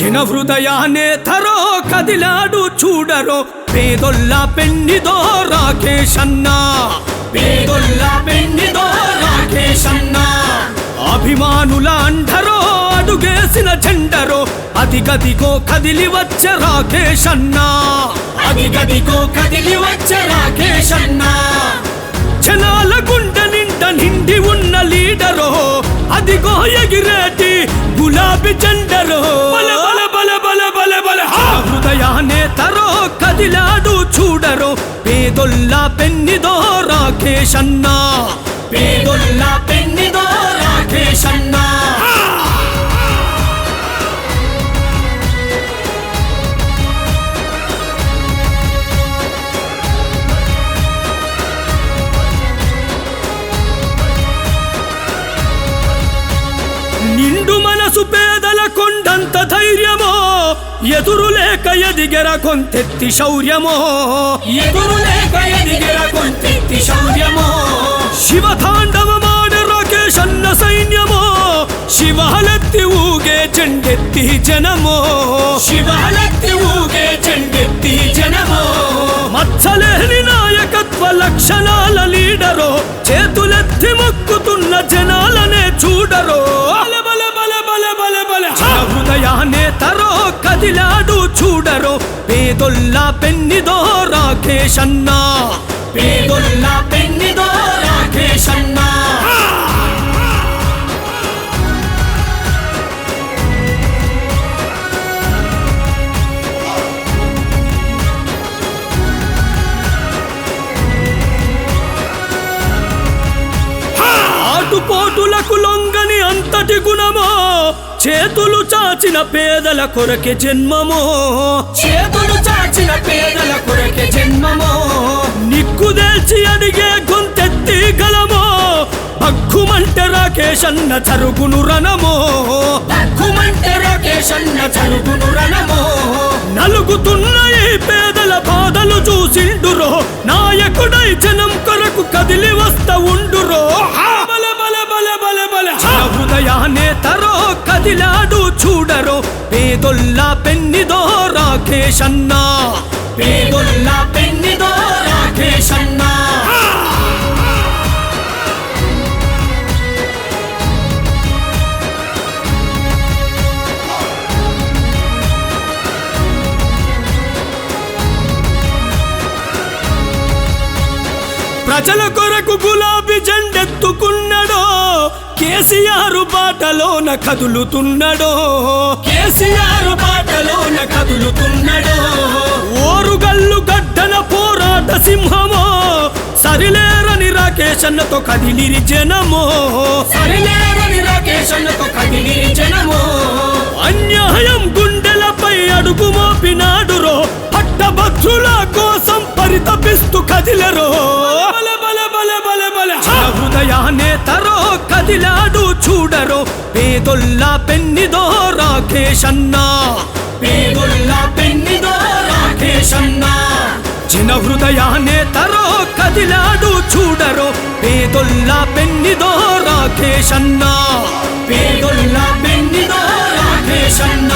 జన హృదయానేతరో కదిలాడు చూడరో పేదొల్ల పెన్నిదో రాకేశన్న పేదొల్ల పెన్నిదో రాకేశన్న అభిమానుల అండరో అడుగేసిన జెండరో అదిగదిగో కదిలి వచ్చే రాకేశన్న అదిగదిగో కదిలి వచ్చే రాకేశన్న జనాల గుండె నిండా నిండి ఉన్న లీడరో అదిగో ఎగిరేటి గులాబీ జెండరో బల బల బల బల బల బల హృదయానేతరో కదిలాడు చూడరో పేదొల్ల పెన్నిదో రాకేశన్న పేదొల్ల పెన్నిదో రాకేశన్న నిండు మనసు పేదల కొండంత ధైర్యమో ఎదురులేక ఎదిగెర కొంతెత్తి శౌర్యమో ఎదురులేక ఎదిగెర కొంతెత్తి శౌర్యమో శివతాండవమాడ రాకేశన్న సైన్యమో శివాలెత్తి ఊగే చెండెత్తి జనమో శివాలెత్తి ఊగే చెండెత్తి జనమో మచ్చలేని నాయకత్వ లక్షణాల లీడరో చేతులెత్తి మొక్కుతున్న జనాలనే చూడరో హృదయానేతరో కదిలాడు చూడరో పేదొల్ల పెన్నిదో రాకేశన్న పేదొల్ల పెన్నిదో రాకేశన్న ఆటుపోటులకు లొంగని అంతటి గుణమో చేతులు చాచిన పేదల కొరకే జన్మమో చేతులు చాచిన పేదల కొరకే జన్మమో నిక్కుదేల్చి అడిగే గొంతెత్తి గలమో భగ్గుమంటే రాకేశన్న చరుగును రణమో భగ్గుమంటే రాకేశన్న చరుగును రణమో నలుగుతున్న ఈ పేదల బాధలు చూసిండురో నాయకుడై జనం కొరకు కదిలి వస్తా ఉండురో హృదయానేతరో కదిలాడు చూడరో పేదొల్ల పెన్నిదో రాకేశన్న పేదొల్ల పెన్నిదో రాకేశన్న ప్రజల కొరకు గులాబీ జెండెత్తుకున్నడో కేసీఆర్ బాటలోన కదులుతున్నడో కేసీఆర్ బాటలోన కదులుతున్నడో ఓరుగల్లు గడ్డన పోరాట సింహమో సరిలేరని రాకేశన్నతో కదిలిరి జనమో సరిలేరని రాకేశన్నతో కదిలిరి జనమో అన్యాయం గుండెలపై అడుగు మోపినాడురో పట్టభద్రుల కోసం పరితపిస్తూ కదిలరో హృదయానేతరో కదిలాడు చూడరో పేదొల్ల పెన్నిదో రాకేశన్న పేదొల్ల పెన్నిదో రాకేశన్న జన హృదయానేతరో కదిలాడు చూడరో పేదొల్ల పెన్నిదో రాకేశన్న పేదొల్ల పెన్నిదో రాకేశన్న